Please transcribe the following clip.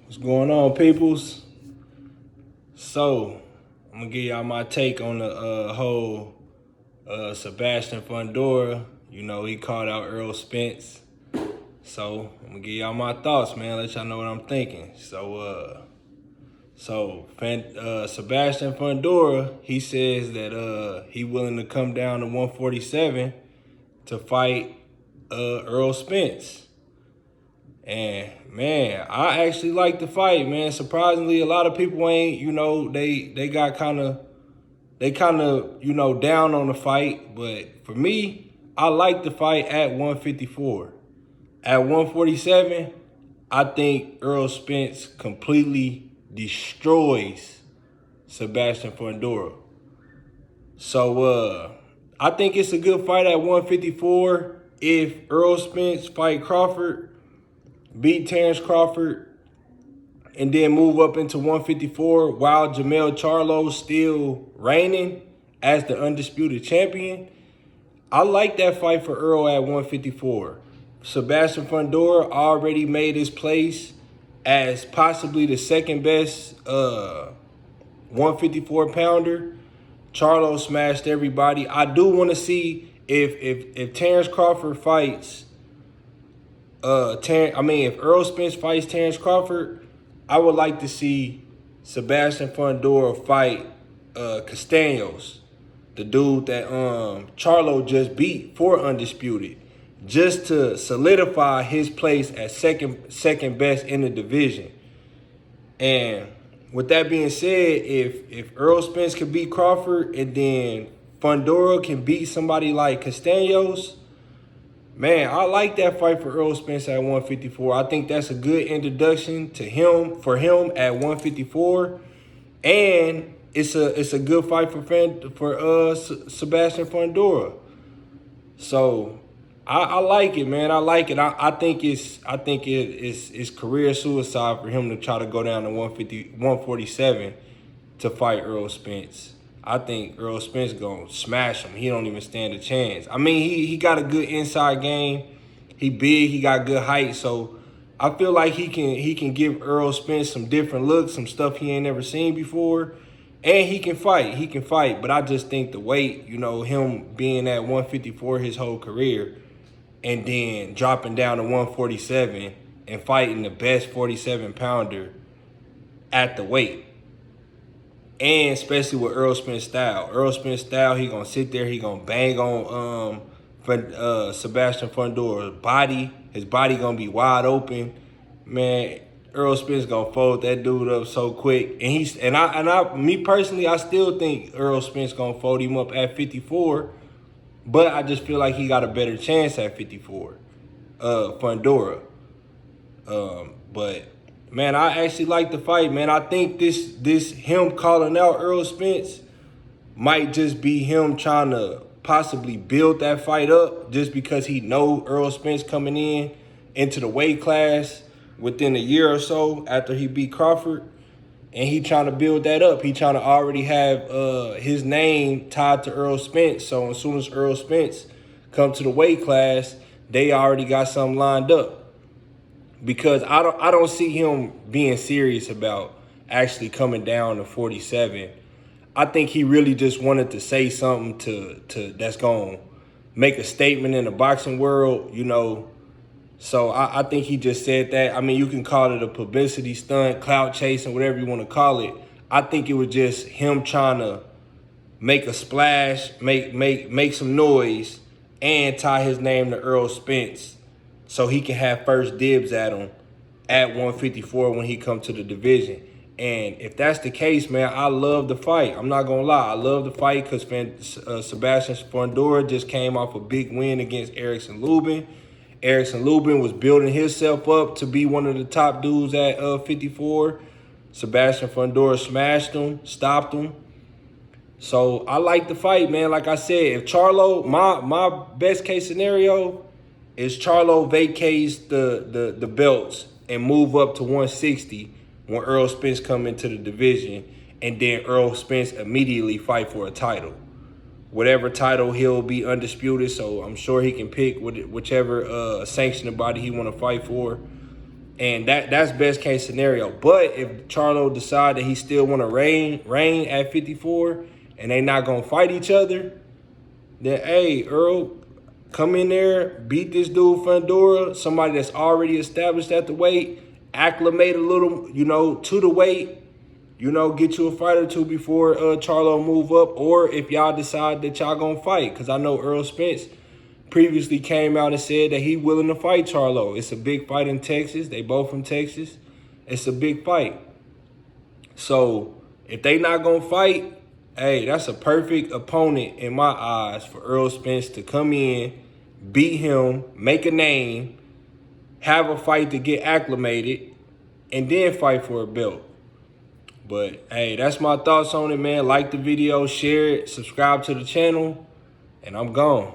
What's going on, peoples? So, I'm gonna give y'all my take on the whole Sebastian Fundora. You know, he called out Errol Spence. So, I'm gonna give y'all my thoughts, man. Let y'all know what I'm thinking. Sebastian Fundora, he says that he willing to come down to 147 to fight Errol Spence. And man, I actually like the fight, man. Surprisingly, a lot of people ain't, they kind of, down on the fight. But for me, I like the fight at 154. At 147, I think Errol Spence completely destroys Sebastian Fundora. So I think it's a good fight at 154. If Errol Spence fight Crawford, beat Terrence Crawford, and then move up into 154 while Jermell Charlo's still reigning as the undisputed champion. I like that fight for Earl at 154. Sebastian Fundora already made his place as possibly the second best 154 pounder. Charlo smashed everybody. I do want to see if Terrence Crawford fights if Errol Spence fights Terrence Crawford, I would like to see Sebastian Fundora fight Castaños, the dude that Charlo just beat for undisputed, just to solidify his place as second best in the division. And with that being said, if Errol Spence can beat Crawford and then Fundora can beat somebody like Castaños, man, I like that fight for Errol Spence at 154. I think that's a good introduction to him at 154, and it's a good fight for Sebastian Fundora. So I like it, man. I like it. I think it's career suicide for him to try to go down to 147 to fight Errol Spence. I think Errol Spence gonna smash him. He don't even stand a chance. I mean, he got a good inside game. He big. He got good height. So I feel like he can give Errol Spence some different looks, some stuff he ain't never seen before, and he can fight. He can fight. But I just think the weight, him being at 154 his whole career, and then dropping down to 147 and fighting the best 47 pounder at the weight. And especially with Errol Spence style. Errol Spence style, he gonna sit there, he gonna bang on Sebastian Fundora's body. His body gonna be wide open. Man, Errol Spence gonna fold that dude up so quick. And me personally, I still think Errol Spence gonna fold him up at 54. But I just feel like he got a better chance at 54. Fundora. But man, I actually like the fight, man. I think this him calling out Errol Spence might just be him trying to possibly build that fight up just because he know Errol Spence coming into the weight class within a year or so after he beat Crawford. And he trying to build that up. He trying to already have his name tied to Errol Spence. So as soon as Errol Spence come to the weight class, they already got something lined up. Because I don't see him being serious about actually coming down to 47. I think he really just wanted to say something to that's gonna make a statement in the boxing world, So I think he just said that. I mean, you can call it a publicity stunt, clout chasing, whatever you want to call it. I think it was just him trying to make a splash, make some noise, and tie his name to Errol Spence, so he can have first dibs at him at 154 when he come to the division. And if that's the case, man, I love the fight. I'm not going to lie. I love the fight because Sebastian Fundora just came off a big win against Erickson Lubin. Erickson Lubin was building himself up to be one of the top dudes at 54. Sebastian Fundora smashed him, stopped him. So I like the fight, man. Like I said, if Charlo, my best case scenario is Charlo vacates the belts and move up to 160 when Errol Spence come into the division, and then Errol Spence immediately fight for a title. Whatever title, he'll be undisputed, so I'm sure he can pick whichever sanctioning body he want to fight for. And that's best case scenario. But if Charlo decide that he still want to reign at 54 and they not going to fight each other, then, hey, Earl, come in there, beat this dude Fundora, somebody that's already established at the weight, acclimate a little, to the weight, get you a fight or two before Charlo move up. Or if y'all decide that y'all going to fight, because I know Errol Spence previously came out and said that he willing to fight Charlo. It's a big fight in Texas. They both from Texas. It's a big fight. So if they not going to fight, hey, that's a perfect opponent in my eyes for Errol Spence to come in, beat him, make a name, have a fight to get acclimated, and then fight for a belt. But, hey, that's my thoughts on it, man. Like the video, share it, subscribe to the channel, and I'm gone.